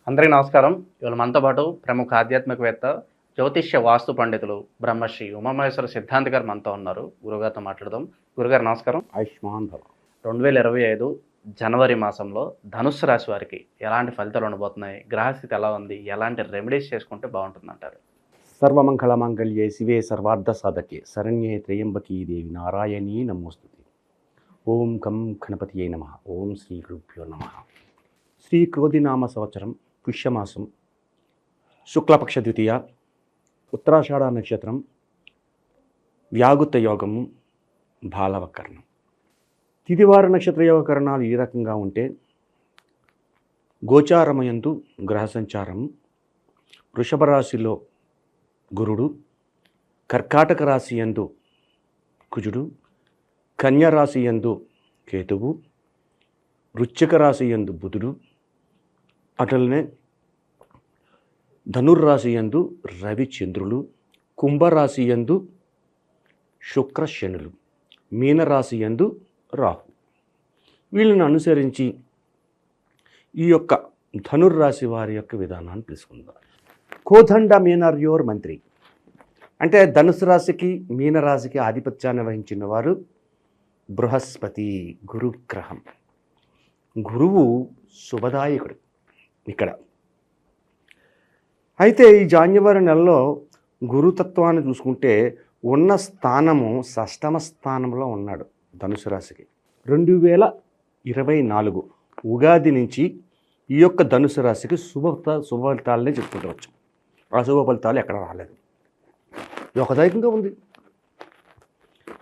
అందరికీ నమస్కారం. ఇవాళ మనతో పాటు ప్రముఖ ఆధ్యాత్మికవేత్త, జ్యోతిష్య వాస్తు పండితులు బ్రహ్మశ్రీ ఉమామహేశ్వర సిద్ధాంతి గారు మనతో ఉన్నారు. గురుగారితో మాట్లాడదాం. గురుగారు నమస్కారం. ఆయుష్మాన్ భవ. 2025 జనవరి మాసంలో ధనుస్సు రాశి వారికి ఎలాంటి ఫలితాలు ఉండబోతున్నాయి? గ్రహస్థితి ఎలా ఉంది? ఎలాంటి రెమెడీస్ చేసుకుంటే బాగుంటుందంటారు? సర్వమంగళ మంగళ్యే శివే సర్వార్థ సాధకే శరణ్యే త్రయంబకీ దేవి నారాయణీ నమోస్తుతే. ఓం గం గణపతియే నమః. ఓం శ్రీ గురుభ్యో నమః. శ్రీ క్రోధినామ సంవత్సరం పుష్యమాసం శుక్లపక్ష ద్వితీయ ఉత్తరాషాఢ నక్షత్రం వ్యాగుత యోగము బాలవకరణం. తిదివార నక్షత్ర యోగకరణాలు ఈ రకంగా ఉంటే గోచారమయందు గ్రహ సంచారం వృషభ రాశిలో గురుడు, కర్కాటక రాశి యందు కుజుడు, కన్యా రాశి యందు కేతువు, వృశ్చిక రాశి యందు బుధుడు, అటలనే ధనుర్రాశి యందు రవిచంద్రులు, కుంభరాశి యందు శుక్ర శనులు, మీనరాశి యందు రాహు. వీళ్ళని అనుసరించి ఈ యొక్క ధనుర్రాశి వారి యొక్క విధానాన్ని తెలుసుకుందాం. కోదండ మీనర్యోర్ మంత్రి అంటే ధనుసు రాశికి మీనరాశికి ఆధిపత్యాన్ని వహించిన వారు బృహస్పతి గురుగ్రహం. గురువు శుభదాయకుడు ఇక్కడ. అయితే ఈ జాన్యువారి నెలలో గురుతత్వాన్ని చూసుకుంటే ఉన్న స్థానము షష్టమ స్థానంలో ఉన్నాడు ధనుసు రాశికి. 2024 ఉగాది నుంచి ఈ యొక్క ధనుసు రాశికి శుభ ఫలితాలనే చెప్పుకుంటూ వచ్చాం. అశుభ ఫలితాలు ఎక్కడ రాలేదు. యోగదాయకంగా ఉంది.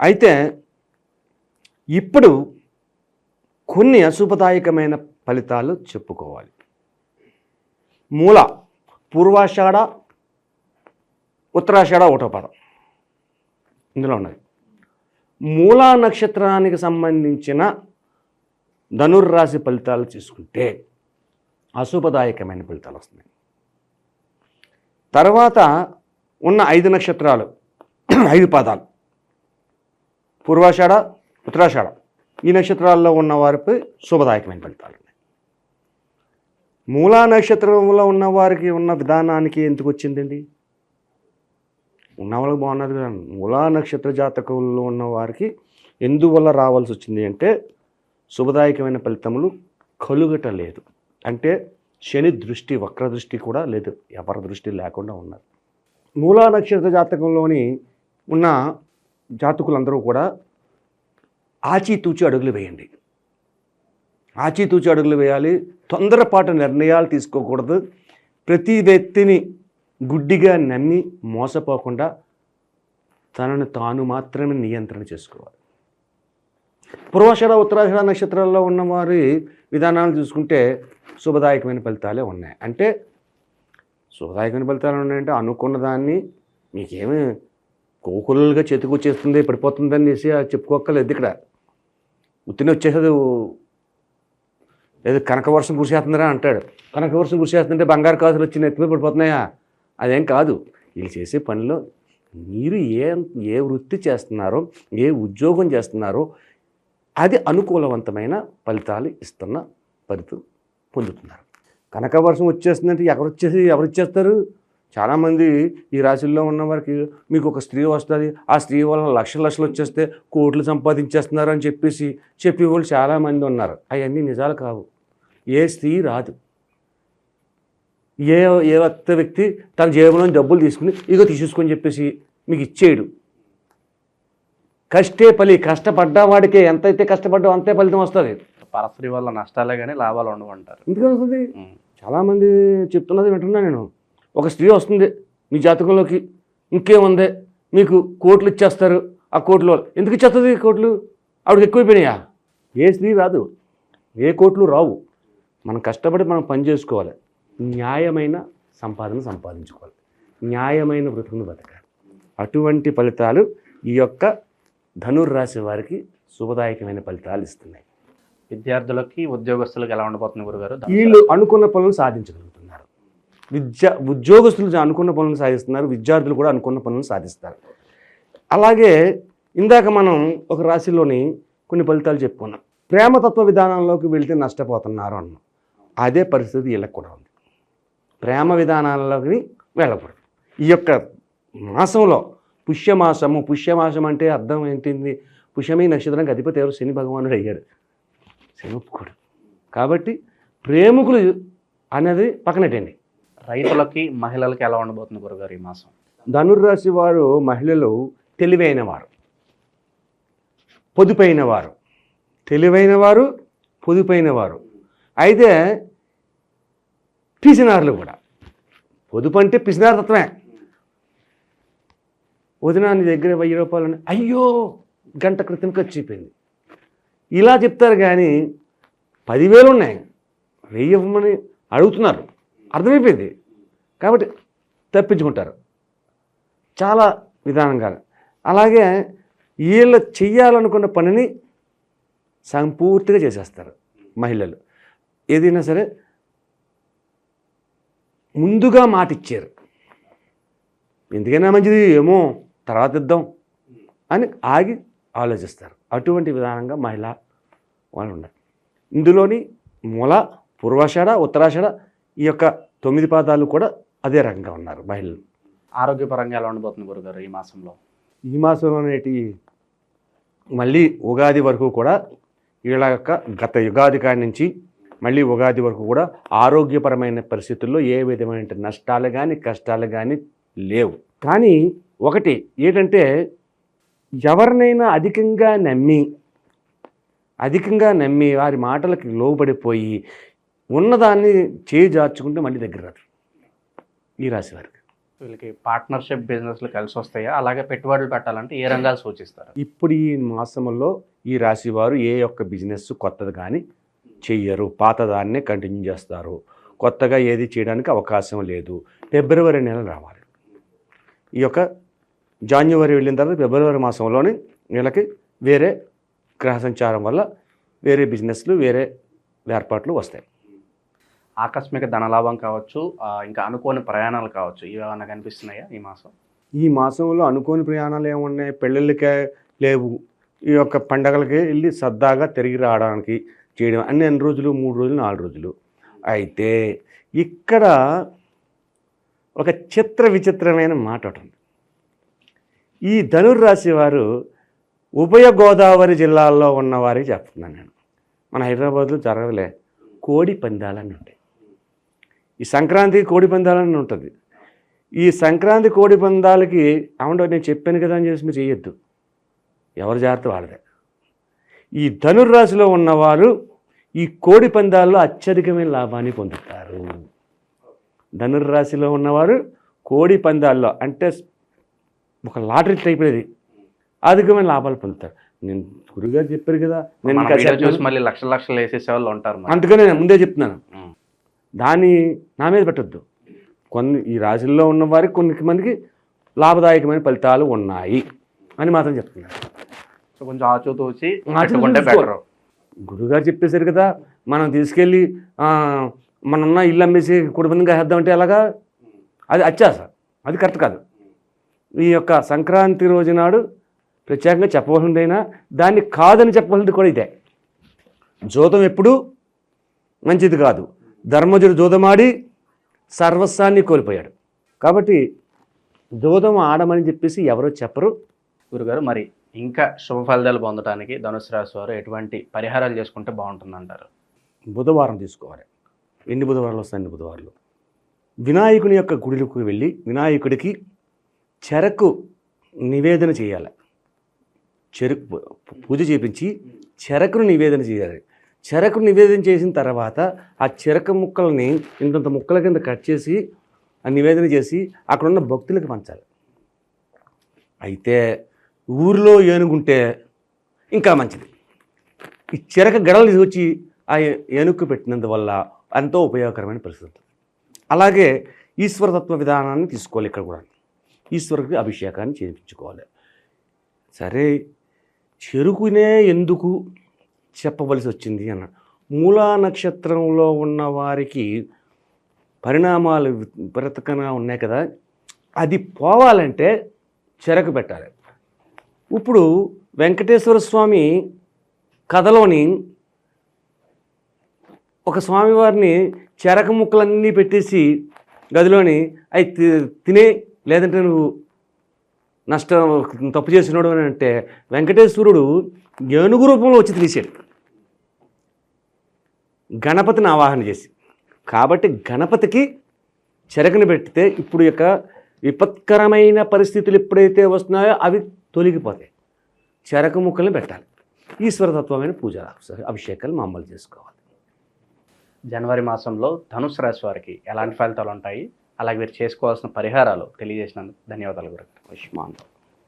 అయితే ఇప్పుడు కొన్ని అశుభదాయకమైన ఫలితాలు చెప్పుకోవాలి. మూల పూర్వాషాఢ ఉత్తరాషాఢ ఒకటో పాదం ఇందులో ఉన్నది. మూలా నక్షత్రానికి సంబంధించిన ధనుర్రాశి ఫలితాలు తీసుకుంటే అశుభదాయకమైన ఫలితాలు వస్తున్నాయి. తర్వాత ఉన్న 5 నక్షత్రాలు 5 పాదాలు పూర్వాషాఢ ఉత్తరాషాఢ ఈ నక్షత్రాల్లో ఉన్న వారికి శుభదాయకమైన ఫలితాలు ఉన్నాయి. మూలా నక్షత్రంలో ఉన్న వారికి ఉన్న విధానానికి ఎందుకు వచ్చిందండి? ఉన్న వాళ్ళకి బాగున్నది కదా. మూలా నక్షత్ర జాతకంలో ఉన్న వారికి ఎందువల్ల రావాల్సి వచ్చింది అంటే శుభదాయకమైన ఫలితములు కలుగటలేదు. అంటే శని దృష్టి వక్ర దృష్టి కూడా లేదు, ఎవరి దృష్టి లేకుండా ఉన్నారు. మూలా నక్షత్ర జాతకంలోని ఉన్న జాతకులందరూ కూడా ఆచితూచి అడుగులు వేయండి. ఆచితూచి అడుగులు వేయాలి. తొందరపాటు నిర్ణయాలు తీసుకోకూడదు. ప్రతి వ్యక్తిని గుడ్డిగా నమ్మి మోసపోకుండా తనను తాను మాత్రమే నియంత్రణ చేసుకోవాలి. పూర్వాషాఢ ఉత్తరాషాఢ నక్షత్రాల్లో ఉన్నవారి విధానాలు చూసుకుంటే శుభదాయకమైన ఫలితాలే ఉన్నాయి. అంటే శుభదాయకమైన ఫలితాలు ఉన్నాయంటే అనుకున్న దాన్ని మీకేమీ కోకులుగా చేతికొచ్చేస్తుంది పడిపోతుందని చెప్పుకోక్కర్లేదు. ఇక్కడ ఉత్తిని వచ్చేసేది లేదు. కనకవర్షం కురిసేస్తుందిరా అంటాడు. కనకవర్షం కురిసేస్తుంటే బంగారు కాసులు వచ్చి నెత్తిమీద పడిపోతున్నాయా? అదేం కాదు. వీళ్ళు చేసే పనిలో మీరు ఏ వృత్తి చేస్తున్నారో, ఏ ఉద్యోగం చేస్తున్నారో అది అనుకూలవంతమైన ఫలితాలు ఇస్తున్న ఫలితం పొందుతున్నారు. కనకవర్షం వచ్చేస్తుందంటే ఎవరు ఇచ్చేస్తారు? చాలామంది ఈ రాశుల్లో ఉన్న వారికి మీకు ఒక స్త్రీ వస్తుంది, ఆ స్త్రీ వల్ల లక్షలు వచ్చేస్తే కోట్లు సంపాదించేస్తున్నారు అని చెప్పి వాళ్ళు చాలామంది ఉన్నారు. అవన్నీ నిజాలు కావు. ఏ స్త్రీ రాదు. ఏ వ్యక్తి తన జేబులో డబ్బులు తీసుకుని ఇగో తీసేసుకొని చెప్పేసి మీకు ఇచ్చేయడు. కష్టపడ్డ వాడికే ఎంతైతే కష్టపడ్డా అంతే ఫలితం వస్తుంది. పరస్త్రీ వల్ల నష్టాలే కానీ లాభాలు ఉండవంటారు. ఎందుకు వస్తుంది? చాలామంది చెప్తున్నది వింటున్నా నేను. ఒక స్త్రీ వస్తుంది మీ జాతకంలోకి, ఇంకేముంది మీకు కోట్లు ఇచ్చేస్తారు. ఆ కోట్లు ఎందుకు ఇచ్చేస్తుంది? కోట్లు ఆవిడకి ఎక్కువైపోయినాయా? ఏ స్త్రీ రాదు, ఏ కోట్లు రావు. మనం కష్టపడి మనం పని చేసుకోవాలి. న్యాయమైన సంపాదన సంపాదించుకోవాలి. న్యాయమైన బ్రతుకును బతకాలి. అటువంటి ఫలితాలు ఈ యొక్క ధనుర్రాశి వారికి శుభదాయకమైన ఫలితాలు ఇస్తున్నాయి. విద్యార్థులకి ఉద్యోగస్తులకు ఎలా ఉండబోతుంది గురుగారు? వీళ్ళు అనుకున్న పనులు సాధించగలుగుతున్నారు. ఉద్యోగస్తులు అనుకున్న పనులు సాధిస్తున్నారు. విద్యార్థులు కూడా అనుకున్న పనులు సాధిస్తారు. అలాగే ఇందాక మనం ఒక రాశిలోని కొన్ని ఫలితాలు చెప్పుకున్నాం. ప్రేమతత్వ విధానంలోకి వెళ్తే నష్టపోతున్నారు అన్నాం. అదే పరిస్థితి వీళ్ళకి కూడా ఉంది. ప్రేమ విధానాల్లోకి వెళ్ళకూడదు. ఈ యొక్క మాసంలో పుష్యమాసం అంటే అర్థం ఏంటింది? పుష్యమి నక్షత్రానికి అధిపతి ఎవరు? శని భగవానుడు అయ్యాడు. శని ఒప్పుకోడు. కాబట్టి ప్రేమికులు అనేది పక్కనట్టండి. రైతులకి మహిళలకి ఎలా ఉండబోతుంది గురుగారు ఈ మాసం? ధనుర్రాశి వారు మహిళలు తెలివైన వారు, పొదుపైన వారు, పొదుపైన వారు. అయితే పిసినారులు కూడా. పొదుపు అంటే పిసినారు తత్వమే. వదినా నీ దగ్గర 1000 రూపాయలు, అయ్యో గంట క్రితం ఖర్చు అయిపోయింది, ఇలా చెప్తారు. కానీ 10,000 ఉన్నాయి, 1000 ఇవ్వమని అడుగుతున్నారు, అర్థమైపోయింది. కాబట్టి తప్పించుకుంటారు చాలా విధానంగా. అలాగే వీళ్ళు చెయ్యాలనుకున్న పనిని సంపూర్తిగా చేసేస్తారు మహిళలు. ఏదైనా సరే ముందుగా మాట ఇచ్చారు, ఎందుకైనా మంచిది ఏమో తర్వాత ఇద్దాం అని ఆగి ఆలోచిస్తారు. అటువంటి విధానంగా మహిళ వాళ్ళు ఉన్నారు. ఇందులోని మూల, పూర్వాషాఢ, ఉత్తరాషాఢ ఈ యొక్క 9 పాదాలు కూడా అదే రకంగా ఉన్నారు మహిళలు. ఆరోగ్యపరంగా ఎలా ఉండబోతుంది గురుగారు ఈ మాసంలో? ఈ మాసంలోనేటి మళ్ళీ ఉగాది వరకు కూడా వీళ్ళ యొక్క గత యుగాది కాడి నుంచి మళ్ళీ ఉగాది వరకు కూడా ఆరోగ్యపరమైన పరిస్థితుల్లో ఏ విధమైన నష్టాలు కానీ కష్టాలు కానీ లేవు. కానీ ఒకటి ఏంటంటే, ఎవరినైనా అధికంగా నమ్మి వారి మాటలకి లోబడిపోయి ఉన్నదాన్ని చేజార్చుకుంటే మళ్ళీ దగ్గర రాదు ఈ రాశి వారికి. వీళ్ళకి పార్ట్నర్షిప్ బిజినెస్లు కలిసి వస్తాయా? అలాగే పెట్టుబడులు పెట్టాలంటే ఏ రంగాలు సూచిస్తారు? ఇప్పుడు ఈ మాసంలో ఈ రాశి వారు ఏ ఒక్క బిజినెస్ కొత్తది కానీ చెయ్యరు, పాతదాన్నే కంటిన్యూ చేస్తారు. కొత్తగా ఏది చేయడానికి అవకాశం లేదు. ఫిబ్రవరి నెల రావాలి. ఈ యొక్క జాన్యువరి వెళ్ళిన తర్వాత ఫిబ్రవరి మాసంలోనే వీళ్ళకి వేరే గ్రహ సంచారం వల్ల వేరే బిజినెస్లు, వేరే ఏర్పాట్లు వస్తాయి. ఆకస్మిక ధనలాభం కావచ్చు, ఇంకా అనుకోని ప్రయాణాలు కావచ్చు, ఇవి ఏమైనా కనిపిస్తున్నాయా ఈ మాసం? ఈ మాసంలో అనుకోని ప్రయాణాలు ఏమున్నాయి? పెళ్ళిళ్ళకే లేవు. ఈ యొక్క పండగలకి వెళ్ళి సరదాగా తిరిగి రావడానికి చేయడం అన్ని రోజులు, 3 రోజులు, 4 రోజులు. అయితే ఇక్కడ ఒక విచిత్రమైన మాట ఉంటుంది. ఈ ధనుర్రాశి వారు ఉభయ గోదావరి జిల్లాల్లో ఉన్నవారికి చెప్తున్నాను నేను. మన హైదరాబాద్లో జరగదులే, కోడి పందాలని ఉంటాయి. ఈ సంక్రాంతి కోడి పందాలని ఉంటుంది. ఈ సంక్రాంతి కోడి పందాలకి అవును నేను చెప్పాను కదా అని చేసి మీరు చేయొద్దు, ఎవరి జాగ్రత్త వాళ్ళదే. ఈ ధనుర్రాశిలో ఉన్నవారు ఈ కోడి పందాల్లో అత్యధికమైన లాభాన్ని పొందుతారు. ధనుర్రాశిలో ఉన్నవారు కోడి పందాల్లో అంటే ఒక లాటరీ టైప్ అది, అధికమైన లాభాలు పొందుతారు. నేను గురుగారు చెప్పారు కదా, నేను చూసి మళ్ళీ లక్షలు వేసేసే వాళ్ళు ఉంటారు. అందుకనే నేను ముందే చెప్తున్నాను, దాన్ని నా మీద పెట్టద్దు. ఈ రాశుల్లో ఉన్న వారికి కొంతమందికి లాభదాయకమైన ఫలితాలు ఉన్నాయి అని మాత్రం చెప్తున్నారు. సో కొంచెం ఆచూతూచి పెట్టుకుంటే బెటర్. గురుగారు చెప్పేశారు కదా, మనం తీసుకెళ్ళి మనన్న ఇల్లు అమ్మేసి కుటుంబంగా వేద్దామంటే ఎలాగా? అది అత్యాస, అది కరెక్ట్ కాదు. ఈ యొక్క సంక్రాంతి రోజు నాడు ప్రత్యేకంగా చెప్పవలసిందైనా దాన్ని కాదని చెప్పవలసింది కూడా ఇదే. జోదం ఎప్పుడూ మంచిది కాదు. ధర్మజుడు జోదమాడి సర్వస్వాన్ని కోల్పోయాడు. కాబట్టి జోదం ఆడమని చెప్పేసి ఎవరో చెప్పరు. గురుగారు, మరి ఇంకా శుభ ఫలితాలు పొందడానికి ధనుసు రాశి వారు ఎటువంటి పరిహారాలు చేసుకుంటే బాగుంటుందంటారు? బుధవారం తీసుకోవాలి. ఎన్ని బుధవారాలు వస్తాయి? అన్ని బుధవారాలు వినాయకుని యొక్క గుడికి వెళ్ళి వినాయకుడికి చెరకు నివేదన చేయాలి. చెరుకు పూజ చేపించి చెరకును నివేదన చేయాలి. చెరకు నివేదన చేసిన తర్వాత ఆ చెరకు ముక్కల్ని ఇంత ముక్కల కింద కట్ చేసి ఆ నివేదన చేసి అక్కడున్న భక్తులకు పంచాలి. అయితే ఊరిలో ఏనుగుంటే ఇంకా మంచిది. ఈ చెరక గడలు తీసుకొచ్చి ఆ ఏనుగు పెట్టినందువల్ల ఎంతో ఉపయోగకరమైన పరిస్థితి. అలాగే ఈశ్వరతత్వ విధానాన్ని తీసుకోవాలి. ఇక్కడ కూడా ఈశ్వరుడికి అభిషేకాన్ని చేయించుకోవాలి. సరే, చెరుకునే ఎందుకు చెప్పవలసి వచ్చింది అన్నాడు. మూలా నక్షత్రంలో ఉన్న వారికి పరిణామాలు విపరీతంగా ఉన్నాయి కదా, అది పోవాలంటే చెరకు పెట్టాలి. ఇప్పుడు వెంకటేశ్వర స్వామి కథలోని ఒక స్వామివారిని చెరకు ముక్కలన్నీ పెట్టేసి గదిలోని అవి తినే, లేదంటే నువ్వు తప్పు చేసినాడు అని అంటే వెంకటేశ్వరుడు ఏనుగు రూపంలో వచ్చి తీసాడు గణపతిని ఆవాహన చేసి. కాబట్టి గణపతికి చెరకని పెడితే ఇప్పుడు యొక్క విపత్కరమైన పరిస్థితులు ఎప్పుడైతే వస్తున్నాయో అవి తొలగిపోతాయి. చెరక ముక్కల్ని పెట్టాలి. ఈశ్వరతత్వమైన పూజ అభిషేకాలు మామూలు చేసుకోవాలి. జనవరి మాసంలో ధనుసు రాశి వారికి ఎలాంటి ఫలితాలు ఉంటాయి, అలాగే మీరు చేసుకోవాల్సిన పరిహారాలు తెలియజేసినందుకు ధన్యవాదాలు గురుగారు. ఉష్మాన్.